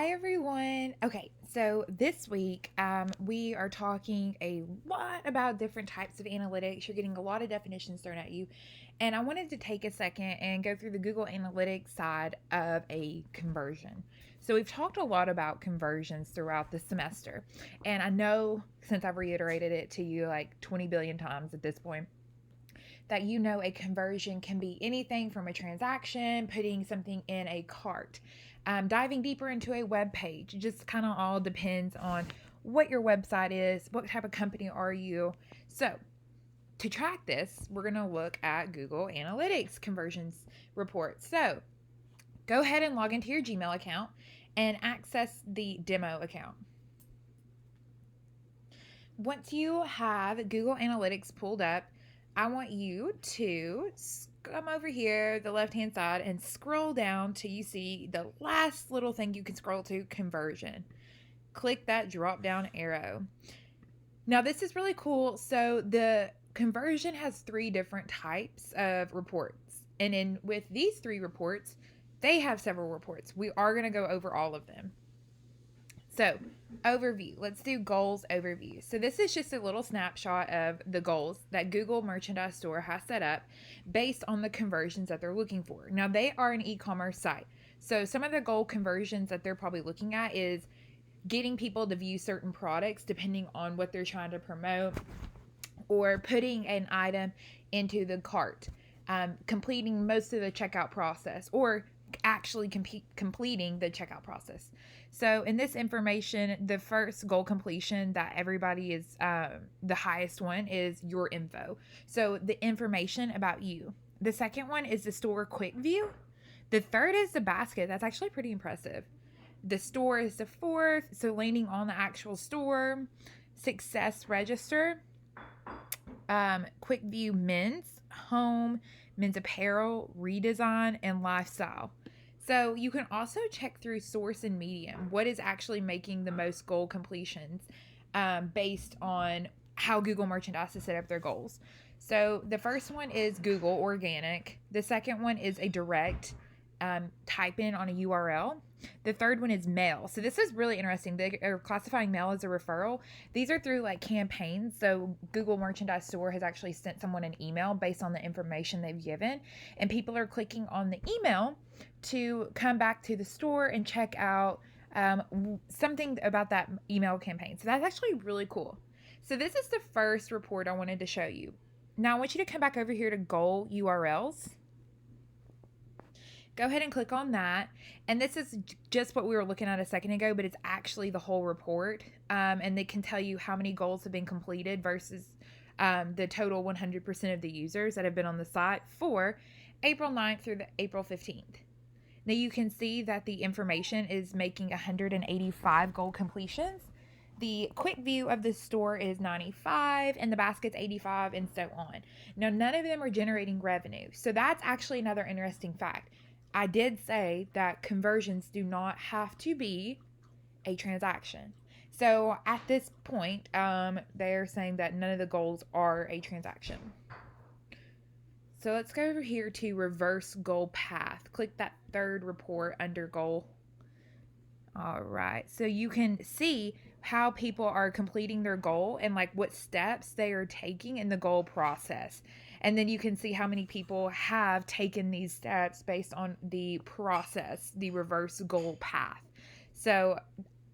Hi, everyone. Okay, so this week we are talking a lot about different types of analytics. You're getting a lot of definitions thrown at you. And I wanted to take a second and go through the Google Analytics side of a conversion. So, we've talked a lot about conversions throughout the semester. And I know since I've reiterated it to you like 20 billion times at this point, that a conversion can be anything from a transaction, putting something in a cart, diving deeper into a web page. It just kind of all depends on what your website is, what type of company are you. So, to track this, we're going to look at Google Analytics conversions report. So, go ahead and log into your Gmail account and access the demo account. Once you have Google Analytics pulled up, I want you to come over here, the left hand side, and scroll down till you see the last little thing you can scroll to, conversion. Click that drop down arrow. Now, this is really cool. So, the conversion has three different types of reports. And with these three reports, they have several reports. We are going to go over all of them. So, overview. Let's do goals overview. So, this is just a little snapshot of the goals that Google Merchandise Store has set up based on the conversions that they're looking for. Now, they are an e commerce site. So, some of the goal conversions that they're probably looking at is getting people to view certain products depending on what they're trying to promote, or putting an item into the cart, completing most of the checkout process, or actually completing the checkout process. So in this information, the first goal completion that everybody is the highest one is your info. So the information about you. The second one is the store quick view. The third is the basket. That's actually pretty impressive. The store is the fourth. So landing on the actual store. Success register. Quick view men's, home, men's apparel, redesign, and lifestyle. So you can also check through source and medium, what is actually making the most goal completions based on how Google Merchandise has set up their goals. So the first one is Google Organic. The second one is a direct type in on a URL. The third one is mail. So this is really interesting. They are classifying mail as a referral. These are through like campaigns. So Google Merchandise Store has actually sent someone an email based on the information they've given, and people are clicking on the email to come back to the store and check out something about that email campaign. So that's actually really cool. So this is the first report I wanted to show you. Now I want you to come back over here to goal URLs. Go ahead and click on that. And this is just what we were looking at a second ago, but it's actually the whole report. And they can tell you how many goals have been completed versus the total 100% of the users that have been on the site for April 9th through the April 15th. Now you can see that the information is making 185 goal completions. The quick view of the store is 95 and the basket's 85 and so on. Now, none of them are generating revenue. So that's actually another interesting fact. I did say that conversions do not have to be a transaction. So at this point, they're saying that none of the goals are a transaction. So let's go over here to reverse goal path. Click that third report under goal. All right. So you can see how people are completing their goal and like what steps they are taking in the goal process. And then you can see how many people have taken these steps based on the process, the reverse goal path. So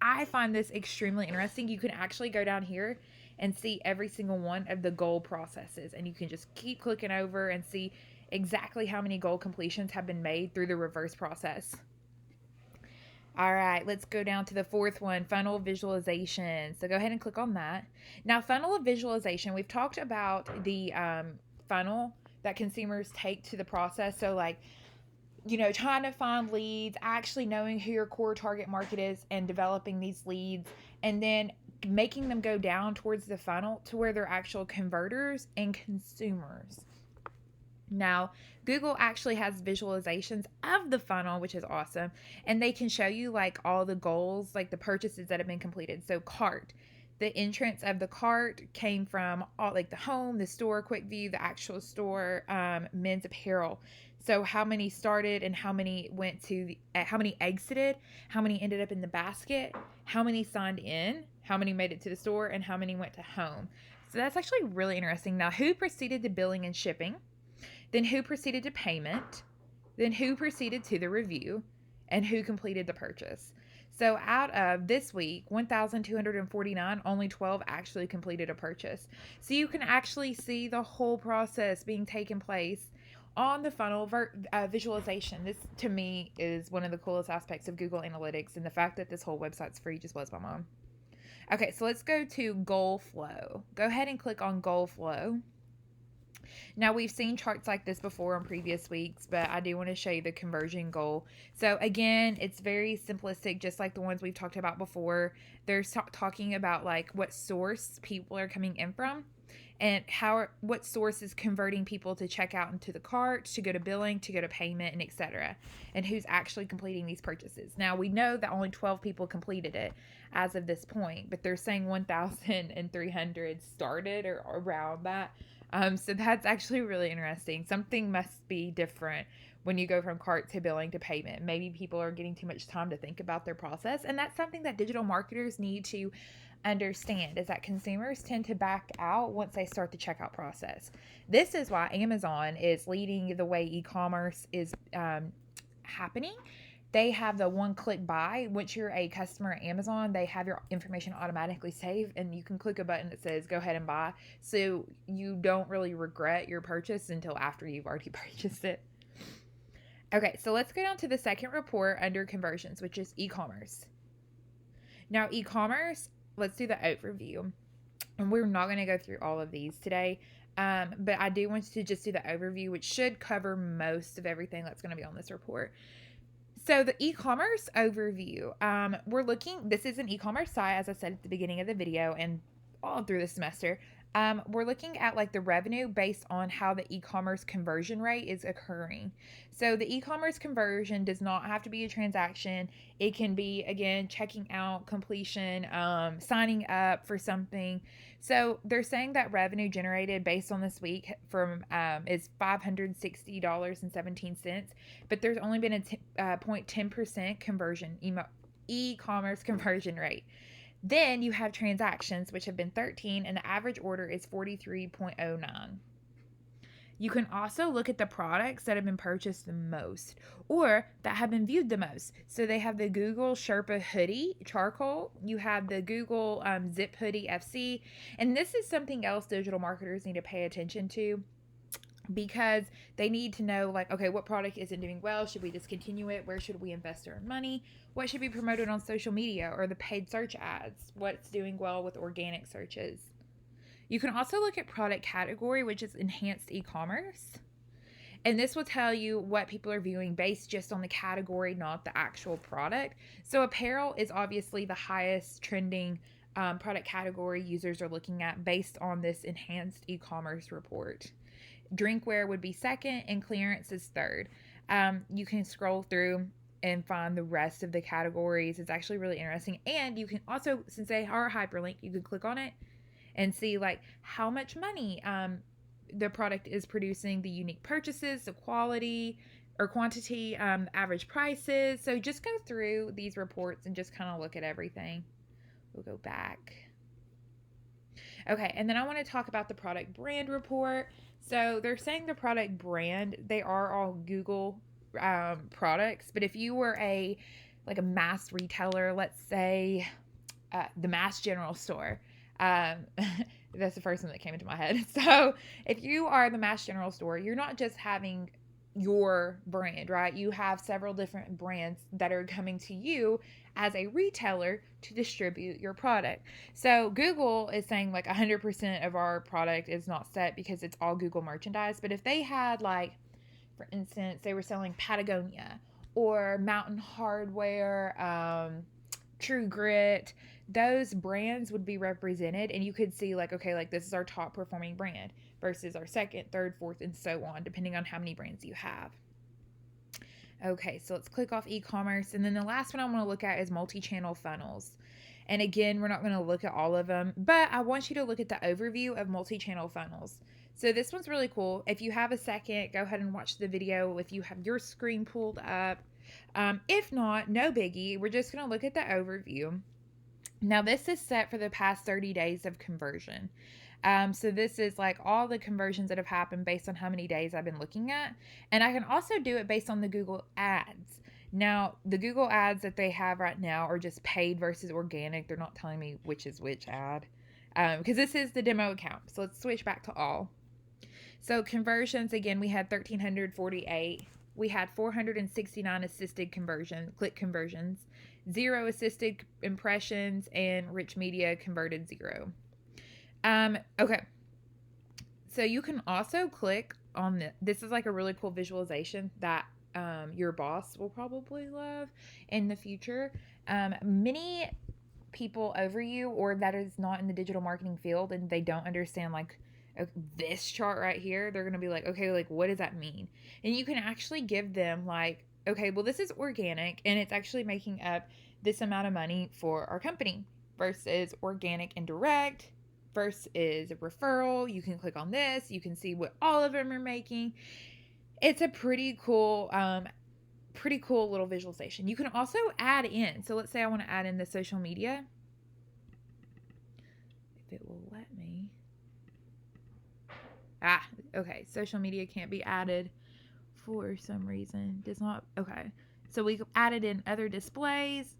I find this extremely interesting. You can actually go down here and see every single one of the goal processes, and you can just keep clicking over and see exactly how many goal completions have been made through the reverse process. All right, let's go down to the fourth one, funnel visualization. So go ahead and click on that. Now, funnel visualization, we've talked about the funnel that consumers take to the process. So like, trying to find leads, actually knowing who your core target market is and developing these leads, and then making them go down towards the funnel to where they're actual converters and consumers. Now, Google actually has visualizations of the funnel, which is awesome. And they can show you like all the goals, like the purchases that have been completed. So, cart. The entrance of the cart came from all like the home, the store, quick view, the actual store, men's apparel. So how many started and how many went to how many exited, how many ended up in the basket, how many signed in, how many made it to the store, and how many went to home. So that's actually really interesting. Now, who proceeded to billing and shipping? Then who proceeded to payment? Then who proceeded to the review? And who completed the purchase? So out of this week, 1,249, only 12 actually completed a purchase. So you can actually see the whole process being taken place on the funnel visualization. This to me is one of the coolest aspects of Google Analytics, and the fact that this whole website's free just blows my mind. Okay, so let's go to goal flow. Go ahead and click on goal flow. Now, we've seen charts like this before in previous weeks, but I do want to show you the conversion goal. So again, it's very simplistic, just like the ones we've talked about before. They're talking about like what source people are coming in from, and what source is converting people to check out into the cart, to go to billing, to go to payment, and etc. And who's actually completing these purchases. Now, we know that only 12 people completed it as of this point, but they're saying 1,300 started or around that. So that's actually really interesting. Something must be different when you go from cart to billing to payment. Maybe people are getting too much time to think about their process, and that's something that digital marketers need to understand, is that consumers tend to back out once they start the checkout process. This is why Amazon is leading the way e-commerce is happening. They have the one-click buy. Once you're a customer at Amazon, they have your information automatically saved, and you can click a button that says go ahead and buy, so you don't really regret your purchase until after you've already purchased it. Okay, so let's go down to the second report under conversions, which is e-commerce. Now, e-commerce, let's do the overview. And we're not going to go through all of these today, but I do want to just do the overview, which should cover most of everything that's going to be on this report. So the e-commerce overview, we're looking, this is an e-commerce site, as I said at the beginning of the video and all through the semester. We're looking at like the revenue based on how the e-commerce conversion rate is occurring. So the e-commerce conversion does not have to be a transaction. It can be, again, checking out, completion, signing up for something. So they're saying that revenue generated based on this week from is $560.17, but there's only been a 0.10% conversion e-commerce conversion rate. Then you have transactions, which have been 13, and the average order is 43.09. You can also look at the products that have been purchased the most or that have been viewed the most. So they have the Google Sherpa Hoodie Charcoal. You have the Google Zip Hoodie FC. And this is something else digital marketers need to pay attention to, because they need to know, like, okay, what product isn't doing well? Should we discontinue it? Where should we invest our money? What should be promoted on social media or the paid search ads? What's doing well with organic searches? You can also look at product category, which is enhanced e-commerce. And this will tell you what people are viewing based just on the category, not the actual product. So apparel is obviously the highest trending product category users are looking at based on this enhanced e-commerce report. Drinkware would be second, and clearance is third. You can scroll through and find the rest of the categories. It's actually really interesting. And you can also, since they are hyperlinked, you can click on it and see like how much money the product is producing, the unique purchases, the quality or quantity, average prices. So just go through these reports and just kind of look at everything. We'll go back. Okay, and then I want to talk about the product brand report. So they're saying the product brand, they are all Google products, but if you were a mass retailer, let's say the Mass General Store, that's the first one that came into my head. So if you are the Mass General Store, you're not just having your brand, right? You have several different brands that are coming to you as a retailer to distribute your product. So Google is saying like 100% of our product is not set because it's all Google merchandise. But if they had, like, for instance, they were selling Patagonia or Mountain Hardwear, True Grit, those brands would be represented, and you could see like, okay, like this is our top performing brand versus our second, third, fourth, and so on, depending on how many brands you have. Okay, so let's click off e-commerce. And then the last one I want to look at is multi-channel funnels. And again, we're not going to look at all of them, but I want you to look at the overview of multi-channel funnels. So this one's really cool. If you have a second, go ahead and watch the video if you have your screen pulled up. If not, no biggie. We're just going to look at the overview. Now, this is set for the past 30 days of conversion. So this is like all the conversions that have happened based on how many days I've been looking at. And I can also do it based on the Google ads. Now, the Google ads that they have right now are just paid versus organic. They're not telling me which is which ad, because this is the demo account. So let's switch back to all. So conversions, again, we had 1,348. We had 469 assisted click conversions, 0 assisted impressions, and Rich Media converted 0. Okay. So you can also click on this is like a really cool visualization that your boss will probably love in the future. Many people over you, or that is not in the digital marketing field, and they don't understand like this chart right here, they're gonna be like, okay, like what does that mean? And you can actually give them like, okay, well, this is organic and it's actually making up this amount of money for our company versus organic and direct versus a referral. You can click on this, you can see what all of them are making. It's a pretty cool little visualization. You can also add in, so let's say I want to add in the social media, if it will let me. Okay, social media can't be added for some reason. Does not. Okay, so we added in other displays,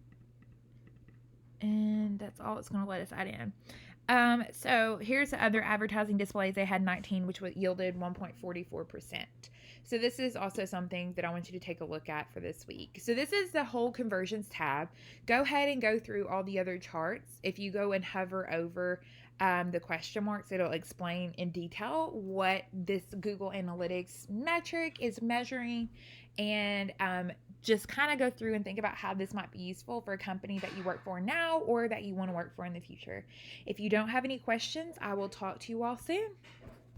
and that's all it's going to let us add in. So here's the other advertising displays. They had 19, which yielded 1.44%. So this is also something that I want you to take a look at for this week. So this is the whole conversions tab. Go ahead and go through all the other charts. If you go and hover over the question marks, it'll explain in detail what this Google Analytics metric is measuring, and just kind of go through and think about how this might be useful for a company that you work for now or that you want to work for in the future. If you don't have any questions, I will talk to you all soon.